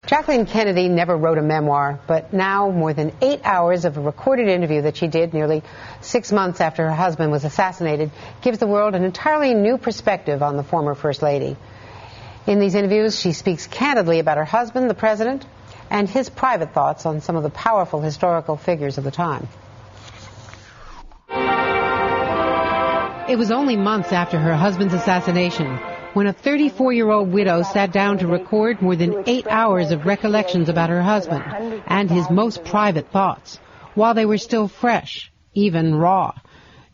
Jacqueline Kennedy never wrote a memoir, but now more than 8 hours of a recorded interview that she did nearly 6 months after her husband was assassinated gives the world an entirely new perspective on the former First Lady. In these interviews, she speaks candidly about her husband, the president, and his private thoughts on some of the powerful historical figures of the time. It was only months after her husband's assassination when a 34-year-old widow sat down to record more than 8 hours of recollections about her husband and his most private thoughts, while they were still fresh, even raw.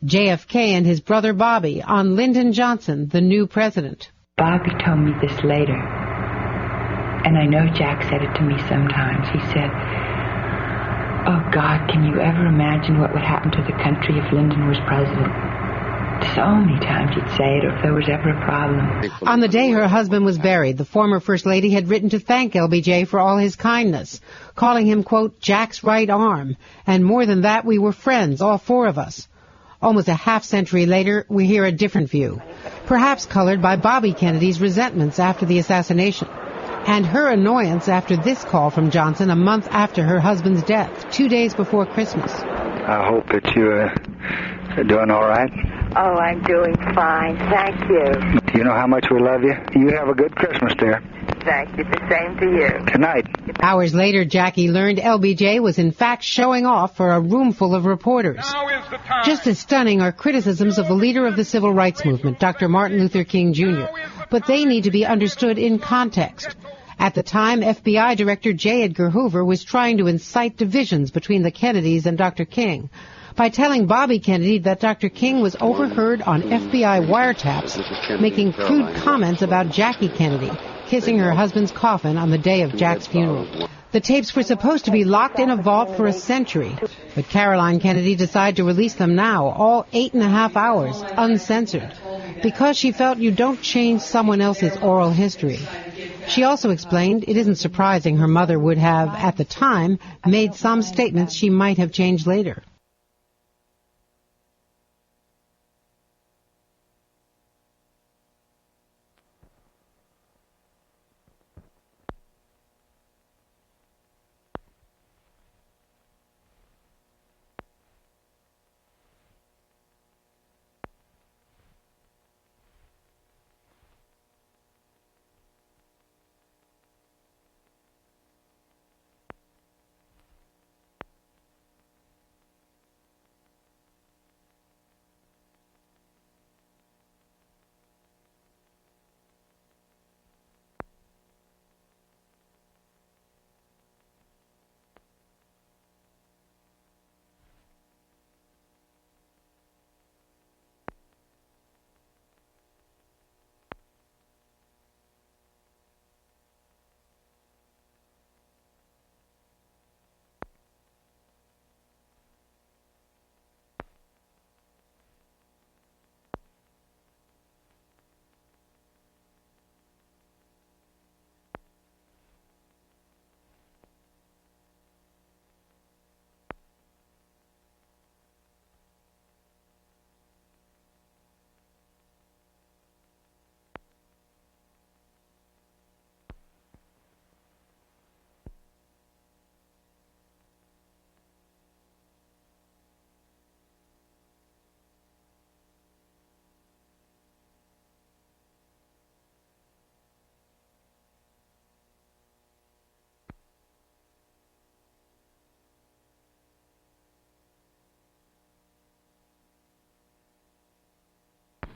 JFK and his brother Bobby on Lyndon Johnson, the new president. Bobby told me this later, and I know Jack said it to me sometimes. He said, "Oh God, can you ever imagine what would happen to the country if Lyndon was president?" So many times he'd say it, or if there was ever a problem. On the day her husband was buried, the former First Lady had written to thank LBJ for all his kindness, calling him, quote, Jack's right arm. And more than that, we were friends, all four of us. Almost a half-century later, we hear a different view, perhaps colored by Bobby Kennedy's resentments after the assassination, and her annoyance after this call from Johnson a month after her husband's death, 2 days before Christmas. I hope that you are doing all right. Oh, I'm doing fine, thank you. Do you know how much we love you? You have a good Christmas, dear. Thank you, the same to you. Good night. Hours later, Jackie learned LBJ was in fact showing off for a room full of reporters. Now is the time. Just as stunning are criticisms of the leader of the civil rights movement, Dr. Martin Luther King Jr., but they need to be understood in context. At the time, FBI Director J. Edgar Hoover was trying to incite divisions between the Kennedys and Dr. King by telling Bobby Kennedy that Dr. King was overheard on FBI wiretaps making crude comments about Jackie Kennedy kissing her husband's coffin on the day of Jack's funeral. The tapes were supposed to be locked in a vault for a century, but Caroline Kennedy decided to release them now, all 8.5 hours, uncensored, because she felt you don't change someone else's oral history. She also explained it isn't surprising her mother would have, at the time, made some statements she might have changed later.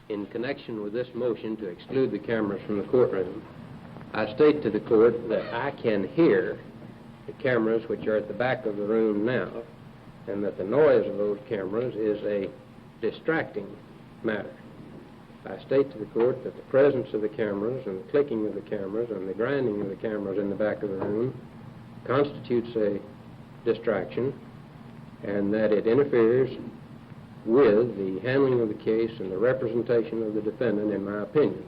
In connection with this motion to exclude the cameras from the courtroom, I state to the court that I can hear the cameras which are at the back of the room now, and that the noise of those cameras is a distracting matter. I state to the court that the presence of the cameras and the clicking of the cameras and the grinding of the cameras in the back of the room constitutes a distraction, and that it interferes with the handling of the case and the representation of the defendant, in my opinion.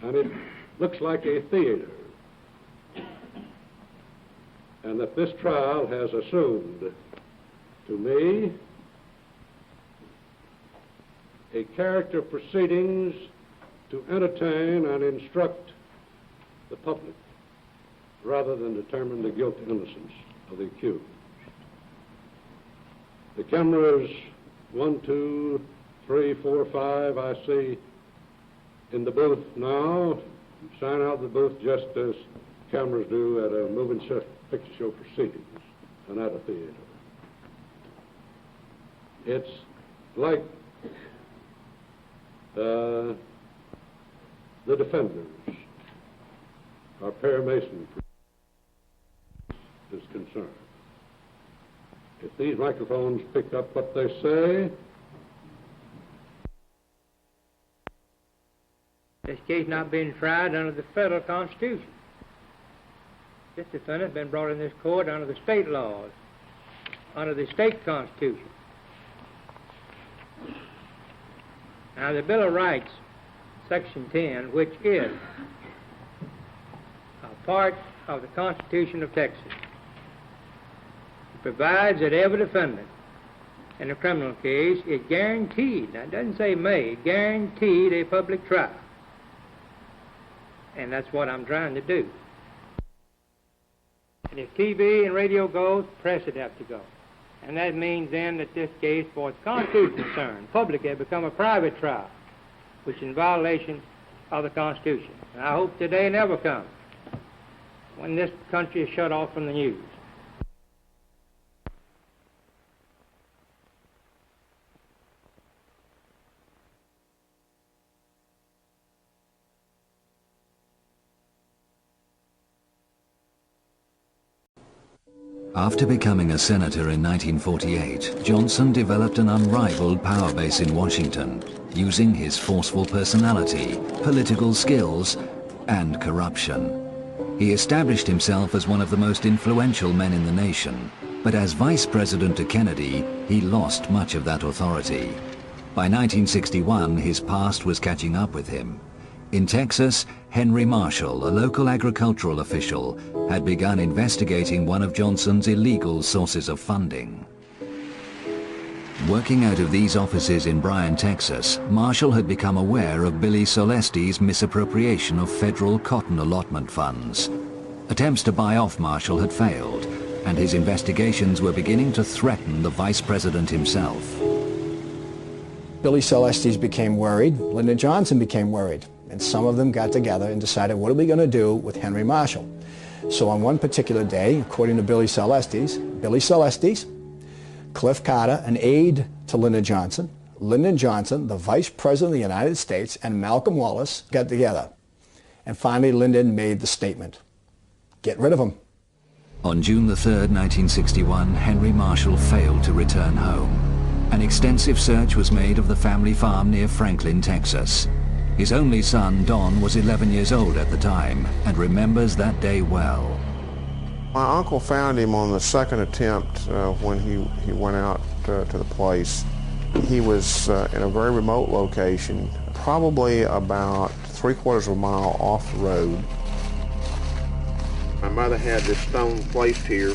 And it looks like a theater. and that this trial has assumed to me a character of proceedings to entertain and instruct the public rather than determine the guilt and innocence of the accused. The cameras 1, 2, 3, 4, 5, I see in the booth now, sign out the booth just as cameras do at a moving picture show proceedings and at a theater. It's like the defenders, our paramation is concerned. If these microphones pick up what they say, this case not being tried under the federal Constitution. This defendant has been brought in this court under the state laws, under the state Constitution. Now, the Bill of Rights, Section 10, which is a part of the Constitution of Texas, provides that every defendant in a criminal case is guaranteed, now it doesn't say may, guaranteed a public trial. And that's what I'm trying to do. And if TV and radio goes, press would have to go. And that means then that this case, for its Constitution concerned, public has become a private trial, which is in violation of the Constitution. And I hope today never comes when this country is shut off from the news. After becoming a senator in 1948, Johnson developed an unrivaled power base in Washington, using his forceful personality, political skills, and corruption. He established himself as one of the most influential men in the nation, but as vice president to Kennedy, he lost much of that authority. By 1961, his past was catching up with him. In Texas, Henry Marshall, a local agricultural official, had begun investigating one of Johnson's illegal sources of funding. Working out of these offices in Bryan, Texas, Marshall had become aware of Billy Solesti's misappropriation of federal cotton allotment funds. Attempts to buy off Marshall had failed, and his investigations were beginning to threaten the vice president himself. Billy Solestes became worried, Lyndon Johnson became worried, and some of them got together and decided, what are we going to do with Henry Marshall? So on one particular day, according to Billy Solestes, Cliff Carter, an aide to Lyndon Johnson, the vice president of the United States, and Malcolm Wallace got together. And finally, Lyndon made the statement, get rid of him. On June the 3rd, 1961, Henry Marshall failed to return home. An extensive search was made of the family farm near Franklin, Texas. His only son, Don, was 11 years old at the time and remembers that day well. My uncle found him on the second attempt when he went out to the place. He was in a very remote location, probably about 3/4 of a mile off the road. My mother had this stone placed here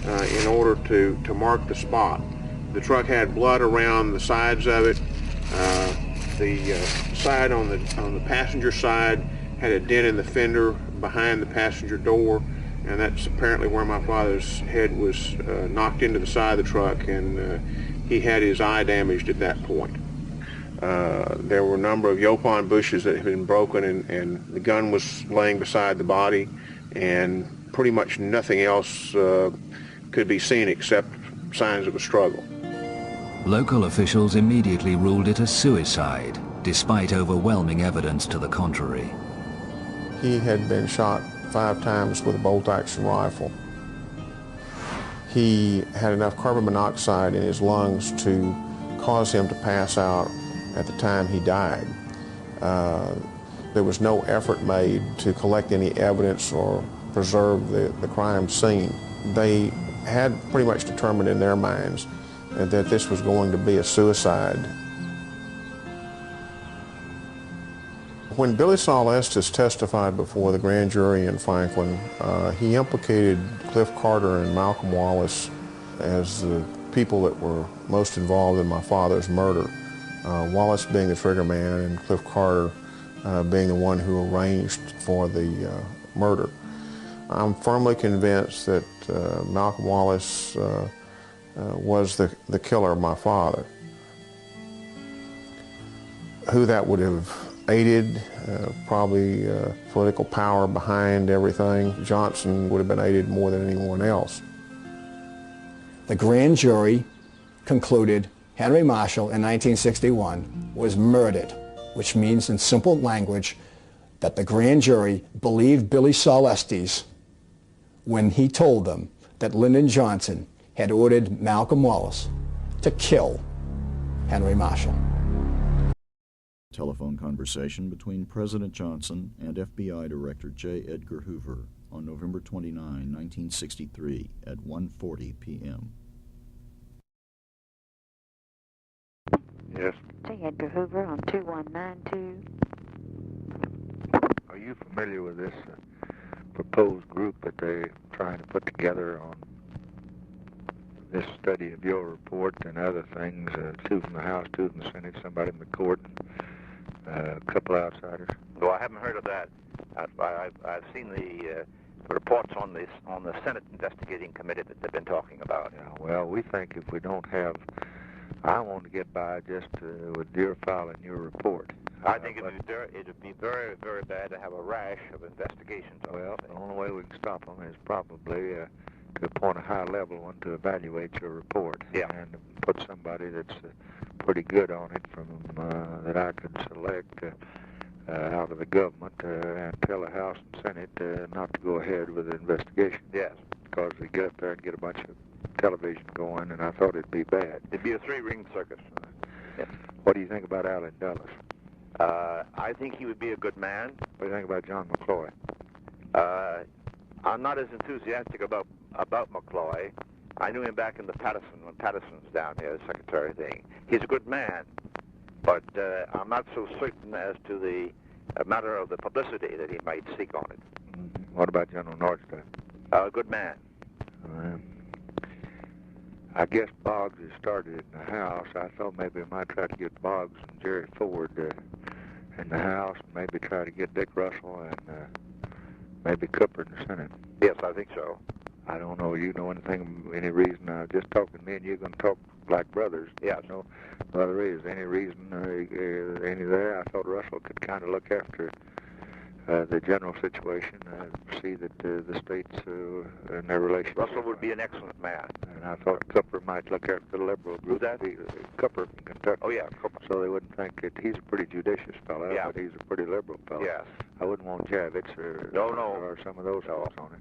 in order to mark the spot. The truck had blood around the sides of it. The side on the passenger side had a dent in the fender behind the passenger door, and that's apparently where my father's head was knocked into the side of the truck, and he had his eye damaged at that point. There were a number of yopon bushes that had been broken, and the gun was laying beside the body, and pretty much nothing else could be seen except signs of a struggle. Local officials immediately ruled it a suicide, despite overwhelming evidence to the contrary. He had been shot 5 times with a bolt-action rifle. He had enough carbon monoxide in his lungs to cause him to pass out at the time he died. There was no effort made to collect any evidence or preserve the crime scene. They had pretty much determined in their minds that this was going to be a suicide. When Billy Saul Estes testified before the grand jury in Franklin, he implicated Cliff Carter and Malcolm Wallace as the people that were most involved in my father's murder. Wallace being the trigger man and Cliff Carter being the one who arranged for the murder. I'm firmly convinced that Malcolm Wallace was the killer of my father. Who that would have aided, probably political power behind everything. Johnson would have been aided more than anyone else. The grand jury concluded Henry Marshall in 1961 was murdered, which means in simple language that the grand jury believed Billy Saul Estes when he told them that Lyndon Johnson had ordered Malcolm Wallace to kill Henry Marshall. Telephone conversation between President Johnson and FBI Director J. Edgar Hoover on November 29, 1963 at 1:40 p.m. Yes. J. Edgar Hoover on 2192. Are you familiar with this proposed group that they're trying to put together on this study of your report and other things? Two from the House, two from the Senate, somebody in the court, a couple outsiders. Well, I haven't heard of that. I've seen the reports on the Senate investigating committee that they've been talking about. Yeah, well, we think if we don't have, I want to get by just with your file and your report. I think it'd be very, very bad to have a rash of investigations. Well, the only way we can stop them is probably to appoint a high-level one to evaluate your report. Yeah. And put somebody that's pretty good on it from that I could select out of the government and tell the House and Senate not to go ahead with the investigation. Yes. Because they get up there and get a bunch of television going, and I thought it'd be bad. It'd be a three-ring circus. Yeah. What do you think about Allen Dulles? I think he would be a good man. What do you think about John McCloy? I'm not as enthusiastic about McCloy. I knew him back in the Patterson, when Patterson's down here, the secretary thing. He's a good man, but I'm not so certain as to the matter of the publicity that he might seek on it. Mm-hmm. What about General Nordstad? A good man. I guess Boggs has started in the House. I thought maybe I might try to get Boggs and Jerry Ford in the House, and maybe try to get Dick Russell and maybe Cooper in the Senate. Yes, I think so. I don't know. You know anything? Any reason? Just talking to me and you're going to talk like brothers. Yes. No other is any reason? Any there? I thought Russell could kind of look after the general situation, see that the states and their relations. Russell would be an excellent man. And I thought Cooper might look after the liberal group. Who's that? Cooper from Kentucky. Oh, yeah, Cooper. So they wouldn't think that he's a pretty judicious fellow, yeah. But he's a pretty liberal fellow. Yes. I wouldn't want Javits or some of those folks on it.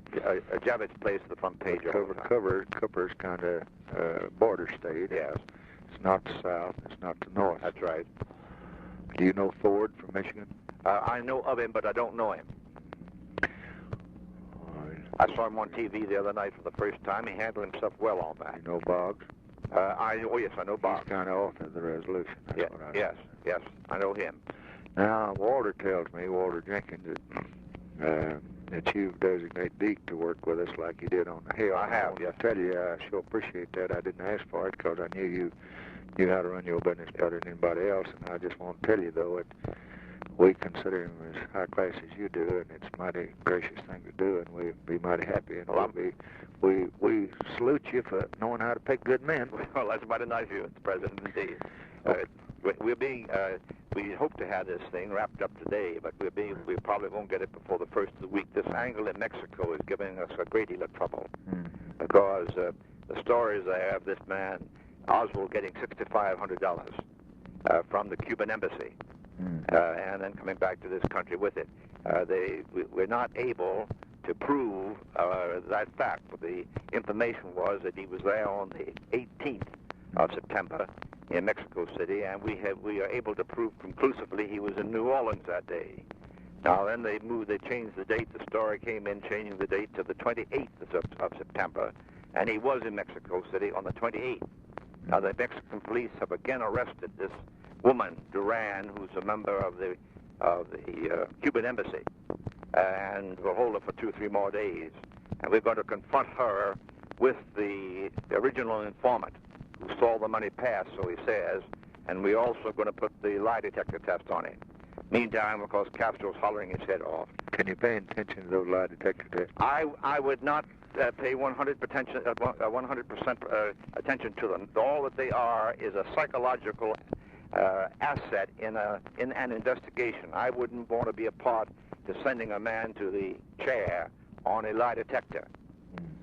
Javits plays the front page. Cooper's kind of border state. Yes. It's not the South. It's not the North. That's right. Do you know Ford from Michigan? I know of him, but I don't know him. I saw him on TV the other night for the first time. He handled himself well on that. You know Boggs? Yes, I know Boggs. He's kind of author the resolution. That's what I know. Yes, I know him. Now, Walter Jenkins, that you've designated Deke to work with us like you did on the Hill. I have, yes. I tell you, I sure appreciate that. I didn't ask for it because I knew you knew how to run your business better than anybody else, and I just want to tell you, though, that we consider him as high class as you do, and it's a mighty gracious thing to do, and we'd be mighty happy. And we salute you for knowing how to pick good men. Well, that's mighty nice of you, Mr. President, indeed. We hope to have this thing wrapped up today, but we probably won't get it before the first of the week. This angle in Mexico is giving us a great deal of trouble because the stories I have this man Oswald getting $6,500 from the Cuban embassy. And then coming back to this country with it. We're not able to prove that fact, but the information was that he was there on the 18th of September in Mexico City, and we are able to prove conclusively he was in New Orleans that day. Now then they changed the date. The story came in changing the date to the 28th of September, and he was in Mexico City on the 28th. Now the Mexican police have again arrested this woman, Duran, who's a member of the the Cuban embassy, and we'll hold her for 2 or 3 more days. And we're going to confront her with the original informant who saw the money pass, so he says, and we're also going to put the lie detector test on him. Meantime, of course, Castro's hollering his head off. Can you pay attention to those lie detector tests? I would not pay 100% attention to them. All that they are is a psychological asset in an investigation. I wouldn't want to be a part to sending a man to the chair on a lie detector.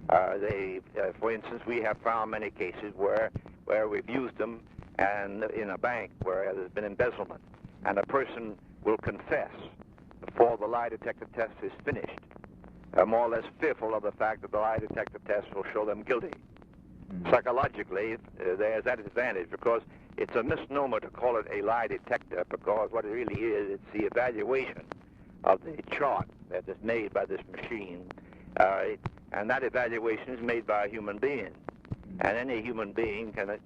For instance, we have found many cases where we've used them, and in a bank where there's been embezzlement, and a person will confess before the lie detector test is finished, more or less fearful of the fact that the lie detector test will show them guilty. Psychologically, there's that advantage, because it's a misnomer to call it a lie detector, because what it really is, it's the evaluation of the chart that is made by this machine, and that evaluation is made by a human being, and any human being can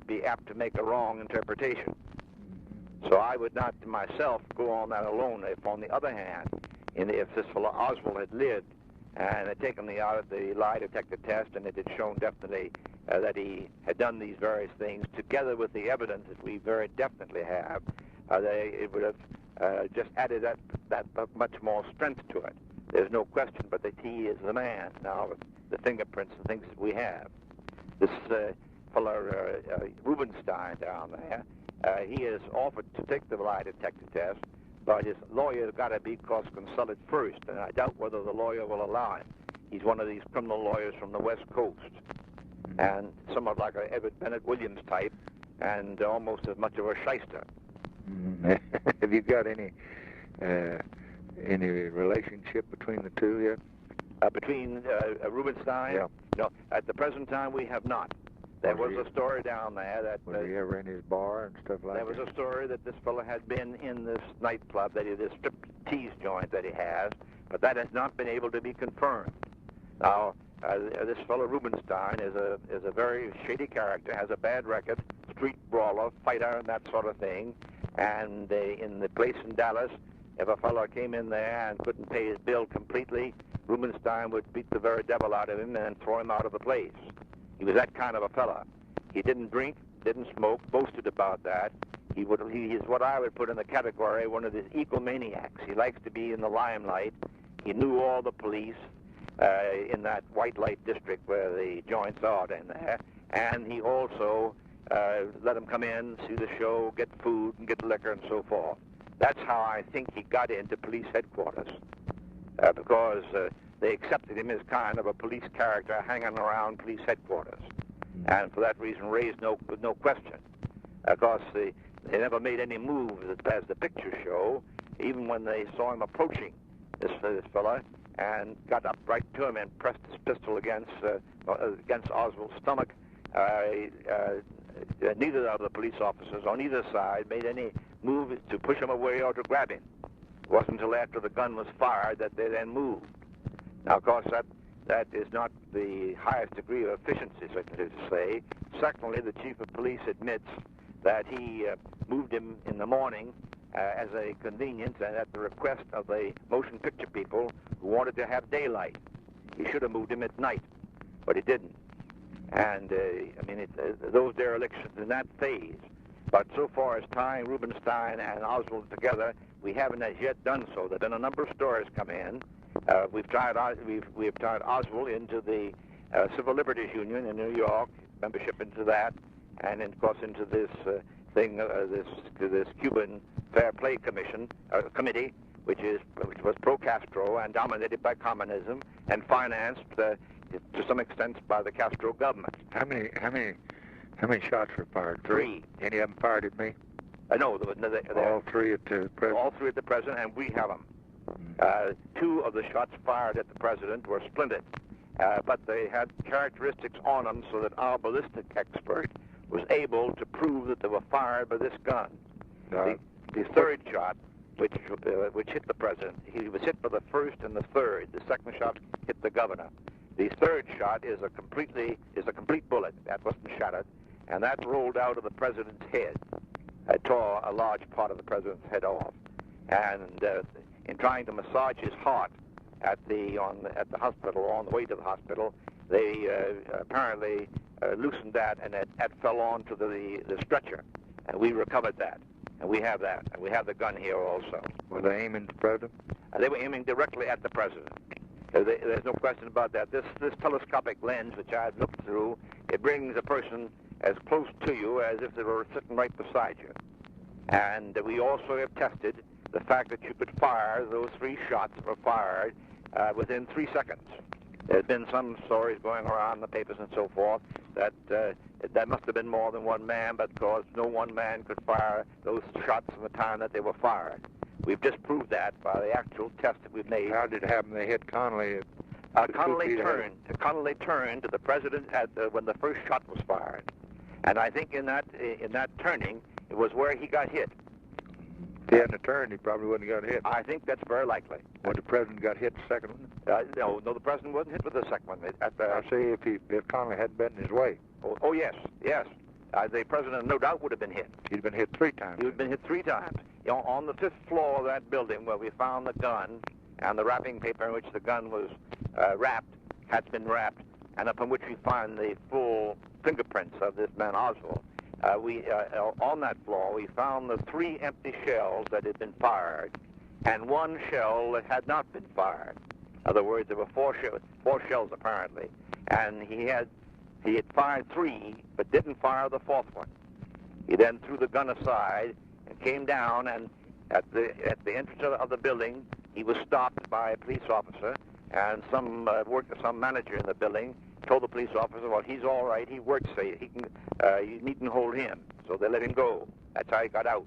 be apt to make a wrong interpretation. So I would not myself go on that alone. If, on the other hand, if this fellow Oswald had lived and had taken the lie detector test, and it had shown definitely that he had done these various things, together with the evidence that we very definitely have, it would have just added that much more strength to it. There's no question but that he is the man now with the fingerprints and things that we have. This fellow Rubenstein down there, he has offered to take the lie detector test, but his lawyer's got to be consulted first, and I doubt whether the lawyer will allow him. He's one of these criminal lawyers from the West Coast, and somewhat like a Edward Bennett Williams type, and almost as much of a shyster. Have you got any relationship between the two yet? Between Rubenstein? Yeah. No, at the present time we have not. There was a story down there that... Was he ever in his bar and stuff like that? There was a story that this fellow had been in this nightclub, this strip-tease joint that he has, but that has not been able to be confirmed. Now, this fellow Rubenstein is a very shady character, has a bad record, street brawler, fighter, and that sort of thing. And in the place in Dallas, if a fellow came in there and couldn't pay his bill completely, Rubenstein would beat the very devil out of him and throw him out of the place. He was that kind of a fella. He didn't drink, didn't smoke, boasted about that. He is what I would put in the category one of these egomaniacs. He likes to be in the limelight. He knew all the police in that white light district where the joints are in there, and he also let them come in, see the show, get food, and get liquor, and so forth. That's how I think he got into police headquarters, because they accepted him as kind of a police character hanging around police headquarters, and for that reason raised no question. Of course, they never made any moves as the pictures show, even when they saw him approaching this fella and got up right to him and pressed his pistol against Oswald's stomach. Neither of the police officers on either side made any move to push him away or to grab him. It wasn't until after the gun was fired that they then moved. Now, of course, that is not the highest degree of efficiency, so to say. Secondly, the chief of police admits that he moved him in the morning as a convenience and at the request of the motion picture people who wanted to have daylight. He should have moved him at night, but he didn't. And, those derelictions in that phase. But so far as tying Rubenstein and Oswald together, we haven't as yet done so. There have been a number of stories come in. We've tied Oswald into the Civil Liberties Union in New York, membership into that, and of course into this this Cuban Fair Play Committee, which was pro-Castro and dominated by communism and financed to some extent by the Castro government. How many shots were fired? 3. Any of them fired at me? No, all 3 at the president. All 3 at the president, and we have them. 2 of the shots fired at the president were splintered, but they had characteristics on them so that our ballistic expert was able to prove that they were fired by this gun. The 3rd shot, which hit the president, he was hit by the 1st and the 3rd. The 2nd shot hit the governor. The 3rd shot is a complete bullet that wasn't shattered, and that rolled out of the president's head. It tore a large part of the president's head off. and in trying to massage his heart at the hospital, on the way to the hospital, they apparently loosened that, and it fell onto the stretcher, and we recovered that, and we have that, and we have the gun here also. Were they aiming at the president? They were aiming directly at the president. There's no question about that. This telescopic lens, which I've looked through, it brings a person as close to you as if they were sitting right beside you. And we also have tested the fact that you could fire those 3 shots that were fired within 3 seconds. There's been some stories going around in the papers and so forth that that must have been more than one man, because no one man could fire those shots in the time that they were fired. We've disproved that by the actual test that we've made. How did it happen? They hit Connolly. Connolly turned to the president when the first shot was fired, and I think in that turning, it was where he got hit. If he hadn't turned, he probably wouldn't have got hit. I think that's very likely. When the president got hit, the second one? No, the president wasn't hit with the second one. I say if Connolly hadn't been in his way. Oh yes. The president, no doubt, would have been hit. He'd been hit 3 times. He would have been hit 3 times. On the 5th floor of that building where we found the gun, and the wrapping paper in which the gun was had been wrapped, and upon which we find the full fingerprints of this man Oswald. On that floor, we found the 3 empty shells that had been fired, and 1 shell that had not been fired. In other words, there were 4 shells apparently, and he had fired 3, but didn't fire the 4th one. He then threw the gun aside and came down, and at the entrance of the building, he was stopped by a police officer, and some manager in the building told the police officer, well, he's all right, he works, so you needn't hold him. So they let him go. That's how he got out.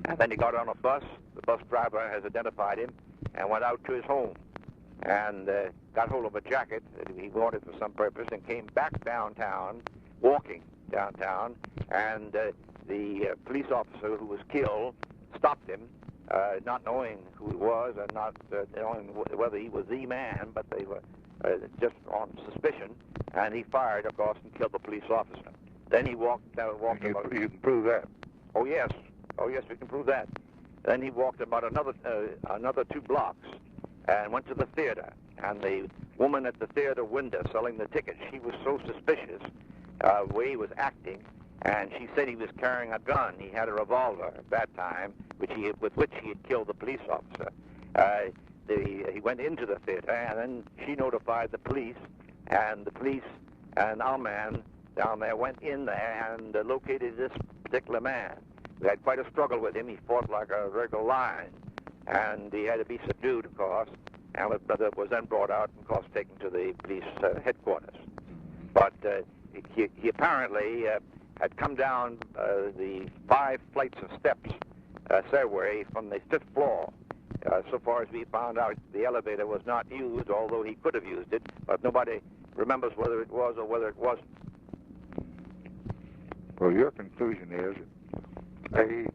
And then he got on a bus. The bus driver has identified him and went out to his home and got hold of a jacket that he wanted for some purpose and came back downtown, walking downtown, and the police officer who was killed stopped him, not knowing who he was and not knowing whether he was the man, but they were just on suspicion, and he fired, of course, and killed the police officer. Then he walked about... You can prove that? Oh, yes, we can prove that. Then he walked about another 2 blocks and went to the theater, and the woman at the theater window selling the tickets, she was so suspicious the way he was acting, and she said he was carrying a gun. He had a revolver at that time, with which he had killed the police officer. He went into the theater, and then she notified the police, and the police and our man down there went in there and located this particular man. We had quite a struggle with him. He fought like a regular lion, and he had to be subdued, of course, and was then brought out and, of course, taken to the police headquarters. But he apparently had come down the 5 flights of steps stairway from the 5th floor. So far as we found out, the elevator was not used, although he could have used it, but nobody remembers whether it was or whether it wasn't. Well, your conclusion is that A,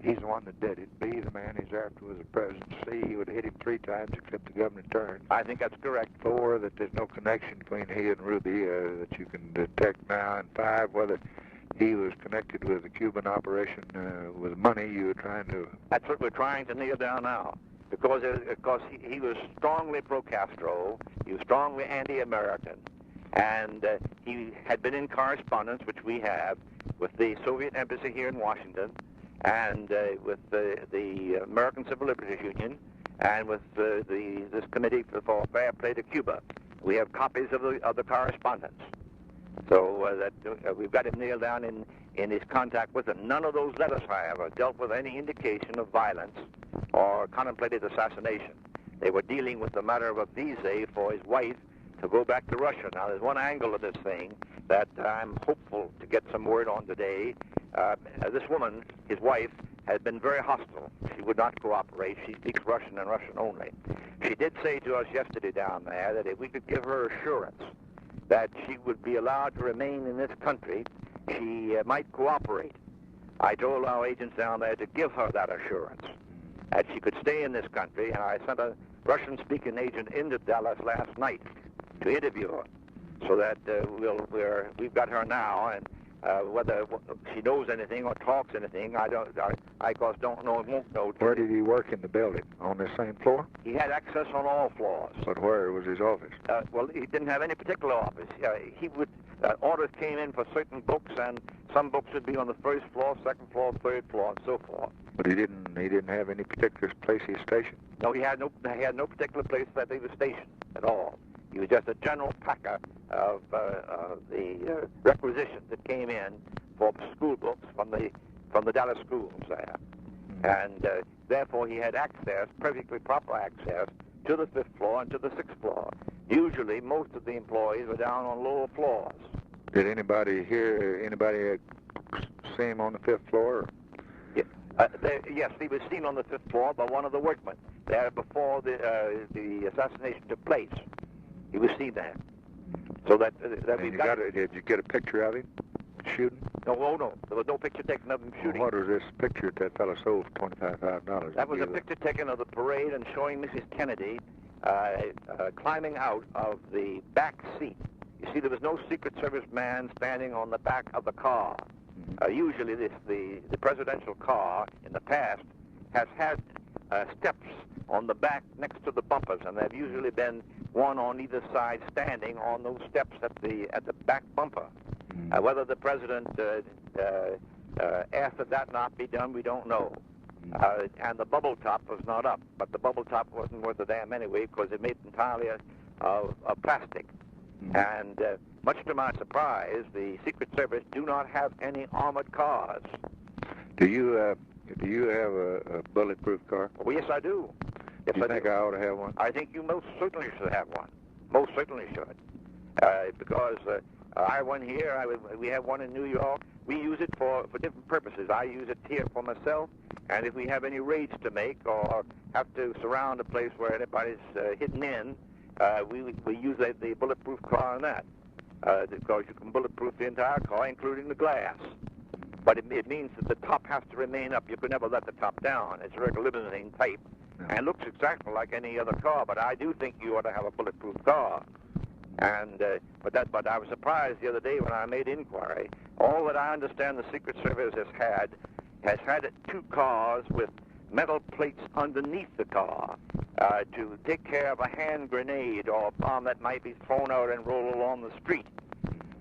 he's the one that did it. B, the man he's after was the president. C, he would have hit him 3 times except the governor turned. I think that's correct. 4, that there's no connection between he and Ruby that you can detect now. And 5, whether he was connected with the Cuban operation with money you were trying to... That's what we're trying to nail down now. Because he was strongly pro-Castro, he was strongly anti-American, and he had been in correspondence, which we have, with the Soviet embassy here in Washington, and with the American Civil Liberties Union, and with this Committee for Fair Play to Cuba. We have copies of the correspondence. So that we've got him nailed down in his contact with them. None of those letters, however, dealt with any indication of violence or contemplated assassination. They were dealing with the matter of a visa for his wife to go back to Russia. Now, there's one angle of this thing that I'm hopeful to get some word on today. This woman, his wife, had been very hostile. She would not cooperate. She speaks Russian and Russian only. She did say to us yesterday down there that if we could give her assurance that she would be allowed to remain in this country, she might cooperate. I told our agents down there to give her that assurance, that she could stay in this country, and I sent a Russian-speaking agent into Dallas last night to interview her, so that we've got her now, and Whether she knows anything or talks anything, I of course don't know and won't know. Where did he work in the building? On the same floor? He had access on all floors. But where was his office? Well, he didn't have any particular office. He would orders came in for certain books, and some books would be on the first floor, second floor, third floor, and so forth. But he didn't have any particular place he was stationed? No, he had no particular place that he was stationed at all. He was just a general packer of the requisitions that came in for school books from the Dallas schools there. And therefore he had access, perfectly proper access, to the 5th floor and to the 6th floor. Usually most of the employees were down on lower floors. Did anybody see him on the 5th floor? Yes, he was seen on the 5th floor by one of the workmen there before the assassination took place. He was seen there. So that we got. Did you get a picture of him shooting? No. There was no picture taken of him shooting. Well, what was this picture that fellow sold for $25,000? That was a picture taken of the parade and showing Mrs. Kennedy climbing out of the back seat. You see, there was no Secret Service man standing on the back of the car. Usually the presidential car in the past has had steps on the back next to the bumpers, and there have usually been one on either side standing on those steps at the back bumper. Whether the president asked that that not be done, we don't know. And the bubble top was not up, but the bubble top wasn't worth a damn anyway because it made entirely of plastic. And much to my surprise, the Secret Service do not have any armored cars. Do you have a bulletproof car? Oh, yes, I do. Yes, do you think I ought to have one? I think you most certainly should have one. Most certainly should. Because I have one here. We have one in New York. We use it for different purposes. I use it here for myself, and if we have any raids to make or have to surround a place where anybody's hidden in, we use the bulletproof car on that. Because you can bulletproof the entire car, including the glass. But it means that the top has to remain up. You can never let the top down. It's a regular limousine type. And looks exactly like any other car, but I do think you ought to have a bulletproof car. And but I was surprised the other day when I made inquiry. All that I understand the Secret Service has had 2 cars with metal plates underneath the car to take care of a hand grenade or a bomb that might be thrown out and roll along the street.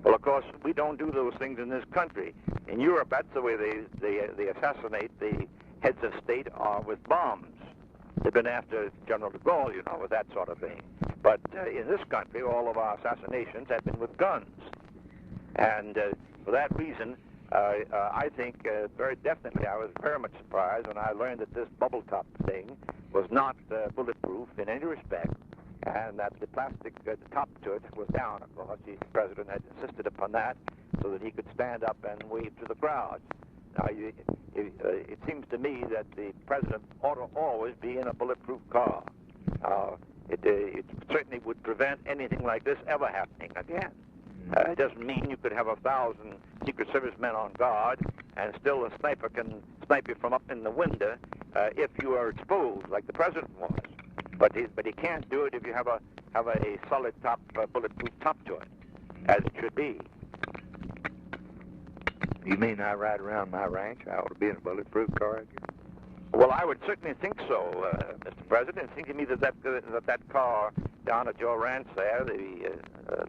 Well, of course, we don't do those things in this country. In Europe, that's the way they assassinate the heads of state with bombs. They've been after General de Gaulle, with that sort of thing. But in this country, all of our assassinations have been with guns. And for that reason, I think very definitely I was very much surprised when I learned that this bubble top thing was not bulletproof in any respect, and that the plastic the top to it was down, of course. The president had insisted upon that so that he could stand up and wave to the crowd. Now, it seems to me that the president ought to always be in a bulletproof car. It certainly would prevent anything like this ever happening again. It doesn't mean you could have 1,000 Secret Service men on guard and still a sniper can snipe you from up in the window if you are exposed, like the president was. But he can't do it if you have a solid top, bulletproof top to it, as it should be. You mean I ride around my ranch? I ought to be in a bulletproof car again? Well, I would certainly think so, Mr. President. It seems to me that car down at your ranch there, the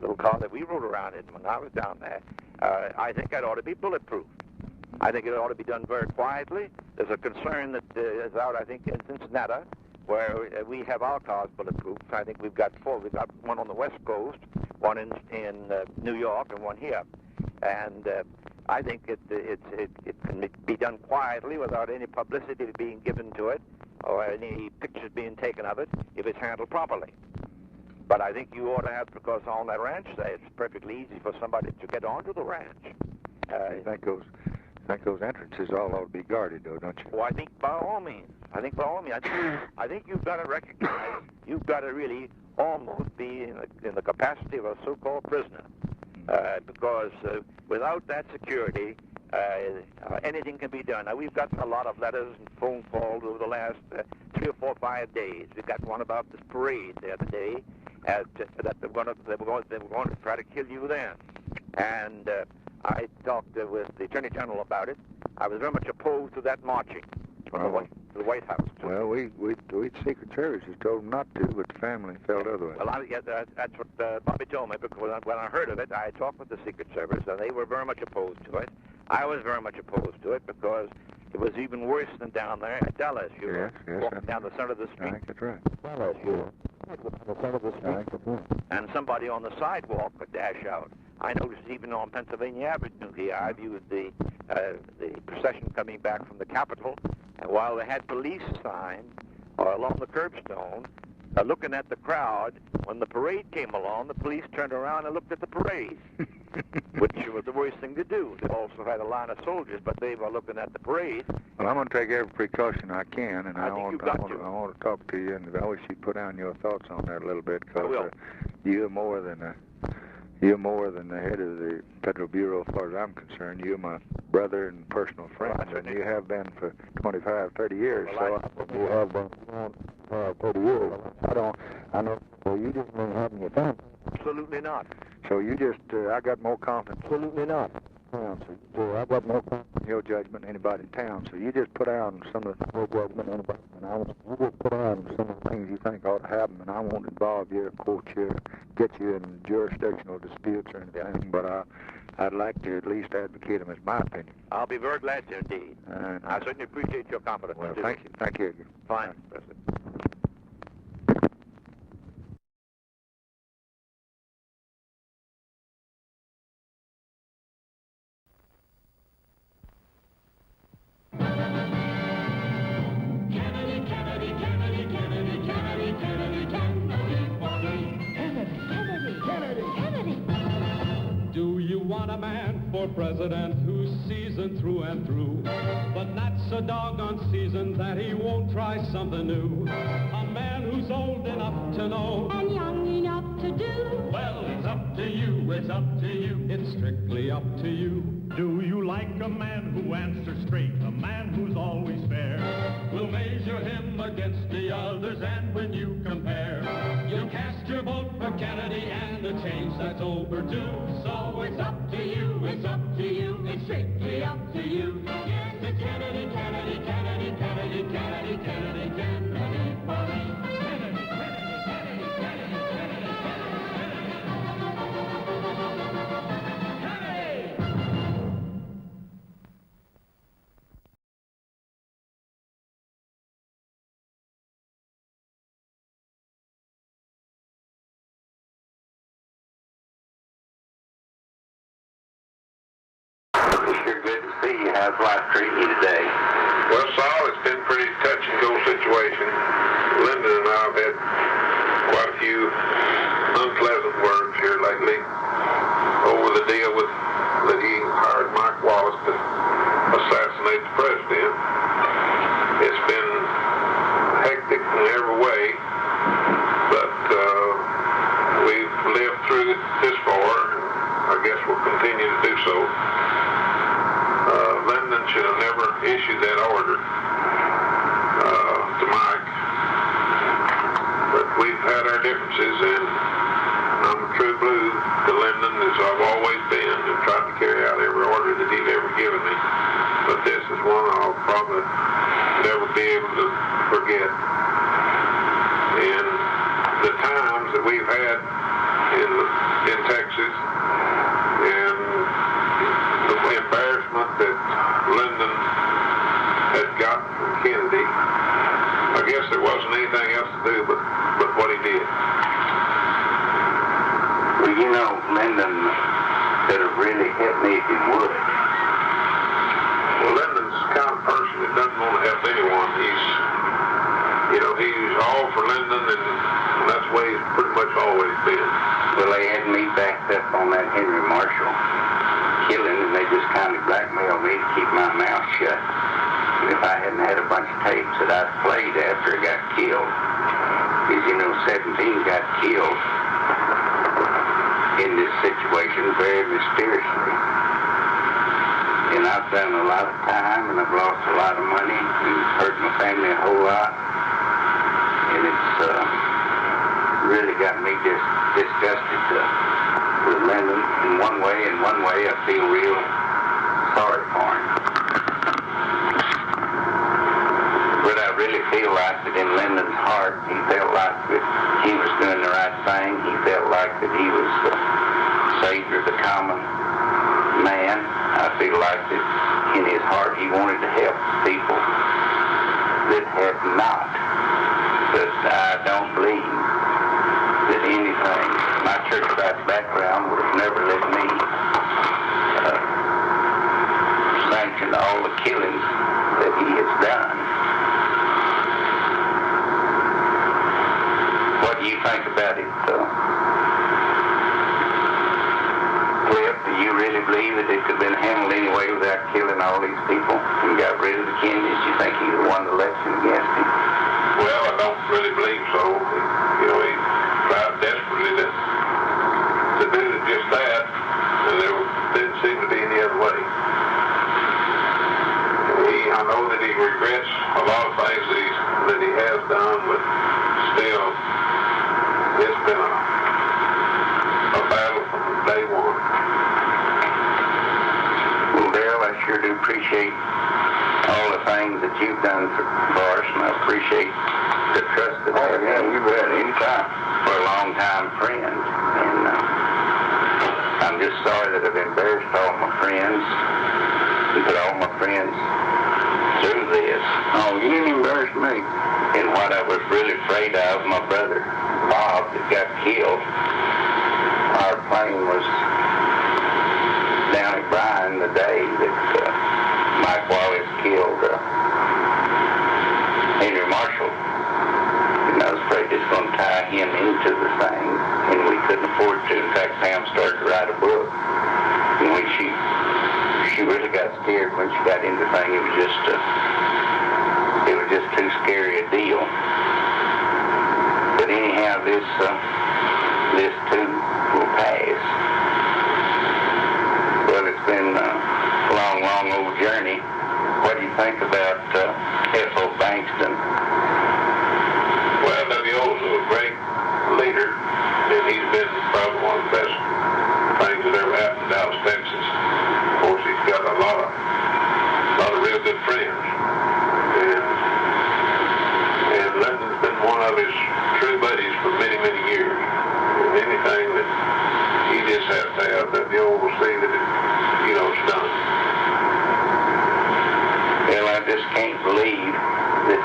little car that we rode around in when I was down there, I think that ought to be bulletproof. I think it ought to be done very quietly. There's a concern that is out, I think, in Cincinnati, where we have our cars bulletproof. I think we've got 4. We've got one on the West Coast, one in New York, and one here. And I think it can be done quietly without any publicity being given to it or any pictures being taken of it if it's handled properly. But I think you ought to have, because on that ranch there, it's perfectly easy for somebody to get onto the ranch. I think those entrances all ought to be guarded, though, don't you? Well, I think by all means. I think you've got to recognize, you've got to really almost be in the capacity of a so-called prisoner. Because without that security, anything can be done. Now, we've got a lot of letters and phone calls over the last 3 or 4 or 5 days. We got one about this parade the other day that they were going to try to kill you then. And I talked with the Attorney General about it. I was very much opposed to that marching from the White House. Well, we Secret Service has told them not to, but the family felt otherwise. Well, that's what Bobby told me, because when I heard of it, I talked with the Secret Service, and they were very much opposed to it. I was very much opposed to it because it was even worse than down there at Dallas. You were walking down the center of the street. That's right. Dallas, you were the center of the street. And somebody on the sidewalk could dash out. I noticed even on Pennsylvania Avenue here, I viewed the procession coming back from the Capitol, and while they had police signs along the curbstone, looking at the crowd, when the parade came along, the police turned around and looked at the parade, which was the worst thing to do. They also had a line of soldiers, but they were looking at the parade. Well, I'm going to take every precaution I can, and I want to talk to you, and I wish you'd put down your thoughts on that a little bit, because you're more than the head of the Federal Bureau as far as I'm concerned. You're my brother and personal friend, and you have been for 25, 30 years. Well, you have been for 30 years. I know. Well, you just been having your time. Absolutely not. So you just, I got more confidence. Absolutely not. So I've got more confidence in your judgment than anybody in town. So you just put down some of the judgment, and you just put down some of the things you think ought to happen, and I won't involve you, court you, get you in jurisdictional disputes or anything, but I'd like to at least advocate them as my opinion. I'll be very glad to, indeed. I certainly appreciate your confidence. Well, thank you. Thank you, Edgar. Fine, President. Do you want a man for president who's seasoned through and through, but not so doggone seasoned that he won't try something new? A man who's old enough to know and young enough to do. Well, it's up to you, it's up to you, it's strictly up to you. Do you like a man who answers straight, a man who's always fair? We'll measure him against the others, and when you compare, you'll cast your vote for Kennedy and a change that's overdue. So it's up to you, it's up to you, it's strictly up to you. Yes, it's Kennedy, Kennedy, Kennedy, Kennedy, Kennedy, Kennedy, Kennedy for me. Kennedy, Kennedy, Kennedy, Kennedy, Kennedy, Sure good to see you. How's life treating you today? Well, Saul, it's been a pretty touch-and-go situation. Lyndon and I have had quite a few unpleasant words here lately over the deal that he hired Mac Wallace to assassinate the president. It's been hectic in every way, but we've lived through it this far, and I guess we'll continue to do so. Lyndon should have never issued that order to Mike, but we've had our differences, and I'm a true blue to Lyndon, as I've always been, and tried to carry out every order that he'd ever given me. But this is one I'll probably never be able to forget. And the times that we've had in Texas, and the embarrassment that Lyndon had gotten from Kennedy, I guess there wasn't anything else to do but what he did. Well, you know, Lyndon could have really hit me if he would. Well, Lyndon's the kind of person that doesn't want to help anyone. He's all for Lyndon, and that's the way he's pretty much always been. Well, they had me backed up on that Henry Marshall killing, and they just kind of blackmailed me to keep my mouth shut. And if I hadn't had a bunch of tapes that I played after I got killed, because, 17 got killed in this situation very mysteriously. And I've done a lot of time, and I've lost a lot of money, and hurt my family a whole lot. And it's really got me disgusted with Lyndon in one way, and one way say I feel real sorry for him. But I really feel like that in Lyndon's heart, he felt like that he was doing the right thing. He felt like that he was the savior of the common man. I feel like that in his heart he wanted to help people that had not. But I don't believe that anything, my church-based background would have never let me sanction all the killings that he has done. What do you think about it, Cliff? Do you really believe that it could have been handled anyway without killing all these people and got rid of the Kennedies? You think he would have won the election against him? Well, I don't really believe so. You know, he tried desperately to do just that, and there didn't seem to be any other way. I know that he regrets a lot of things that he has done, but still, it's been a battle from day one. Well, Dale, I sure do appreciate all the things that you've done for us, and I appreciate the trust that I have in you. You've had any time for a long-time friend, and I'm just sorry that I've embarrassed all my friends and put all my friends through this. Oh, you didn't embarrass me. And what I was really afraid of, my brother Bob that got killed, our plane was down at Bryan the day that Mac Wallace killed Henry Marshall. And I was afraid it's going to tie him into the thing, and we couldn't afford to. In fact, Pam started to write a book, and when she really got scared when she got into the thing. It was just too scary a deal. But anyhow, this too will pass. Well, it's been a long, long old journey. What do you think about F.O. Bankston? Well, W.O.'s a great leader, and he's been probably one of the best things that ever happened in Dallas, Texas. Of course, he's got a lot of real good friends, and Lyndon's been one of his true buddies for many, many years. And anything that he just has to have, that the old will see that it's done. Well, I just can't believe that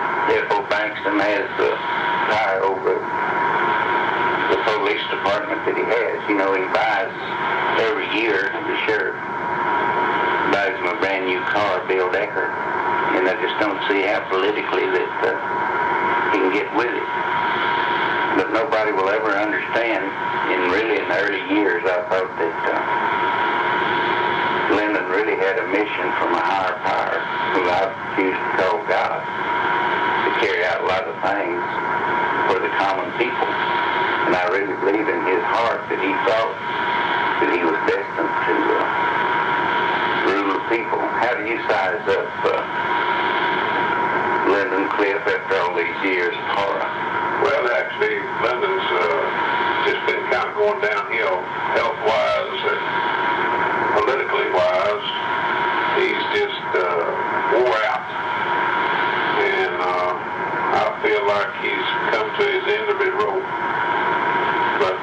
F.O. Bankston has the power over the police department that he has. You know, he buys every year, the sheriff buys him a brand new car, Bill Decker, and I just don't see how politically that he can get with it. But nobody will ever understand, and really in the early years I thought that Lyndon really had a mission from a higher power, who I choose to call God, to carry out a lot of things for the common people. And I really believe in his heart that he thought that he was destined to rule the people. How do you size up Lyndon, Cliff, after all these years of horror? Well, actually, Lyndon's just been kind of going downhill health-wise and politically-wise. He's just wore out. And I feel like he's come to his end of his rope. But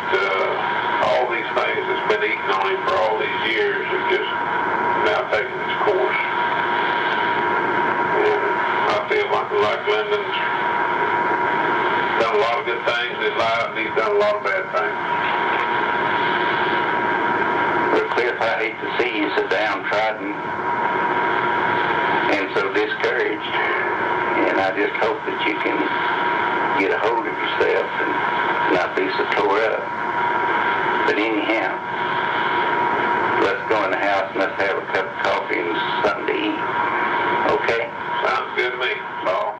all these things that's been eating on him for all these years have just now taken its course. And I feel like Lyndon's done a lot of good things in his life, and he's done a lot of bad things. Well, Cliff, I hate to see you so downtrodden and so discouraged, and I just hope that you can get a hold of yourself and not be so tore up. But anyhow, let's go in the house and let's have a cup of coffee and something to eat. Okay? Sounds good to me, Paul.